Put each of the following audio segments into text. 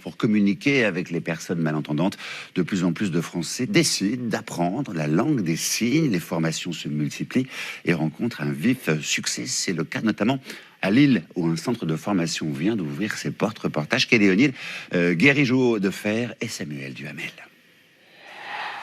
pour communiquer avec les personnes malentendantes. De plus en plus de Français décident d'apprendre la langue des signes. Les formations se multiplient et rencontrent un vif succès. C'est le cas notamment à Lille, où un centre de formation vient d'ouvrir ses portes. Reportage Kelly O'Neill, Guérigeau de Fer et Samuel Duhamel.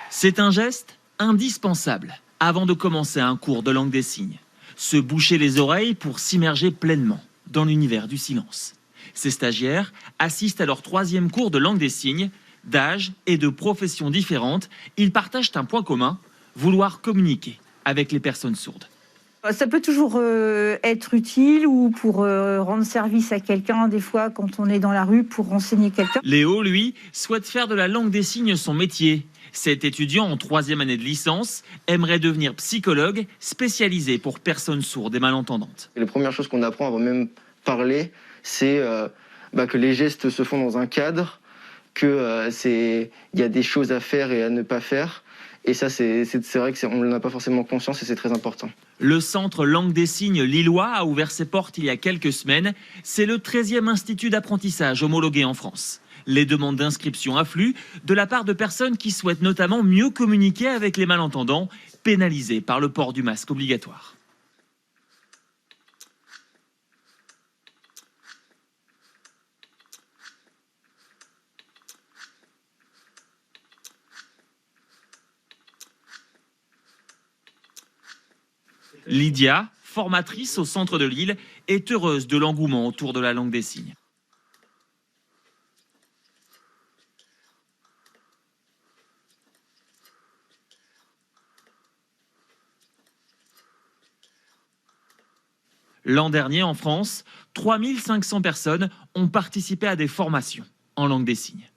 C'est un geste indispensable avant de commencer un cours de langue des signes. Se boucher les oreilles pour s'immerger pleinement dans l'univers du silence. Ces stagiaires assistent à leur 3e cours de langue des signes. D'âge et de professions différentes, ils partagent un point commun, vouloir communiquer avec les personnes sourdes. Ça peut toujours être utile ou pour rendre service à quelqu'un, des fois quand on est dans la rue pour renseigner quelqu'un. Léo, lui, souhaite faire de la langue des signes son métier. Cet étudiant en 3e année de licence aimerait devenir psychologue spécialisé pour personnes sourdes et malentendantes. Les premières choses qu'on apprend avant même parler, c'est que les gestes se font dans un cadre, qu'il y a des choses à faire et à ne pas faire. Et ça, c'est vrai qu'on n'en a pas forcément conscience et c'est très important. Le centre langue des signes lillois a ouvert ses portes il y a quelques semaines. C'est le 13e institut d'apprentissage homologué en France. Les demandes d'inscription affluent de la part de personnes qui souhaitent notamment mieux communiquer avec les malentendants, pénalisés par le port du masque obligatoire. Lydia, formatrice au centre de Lille, est heureuse de l'engouement autour de la langue des signes. L'an dernier, en France, 3500 personnes ont participé à des formations en langue des signes.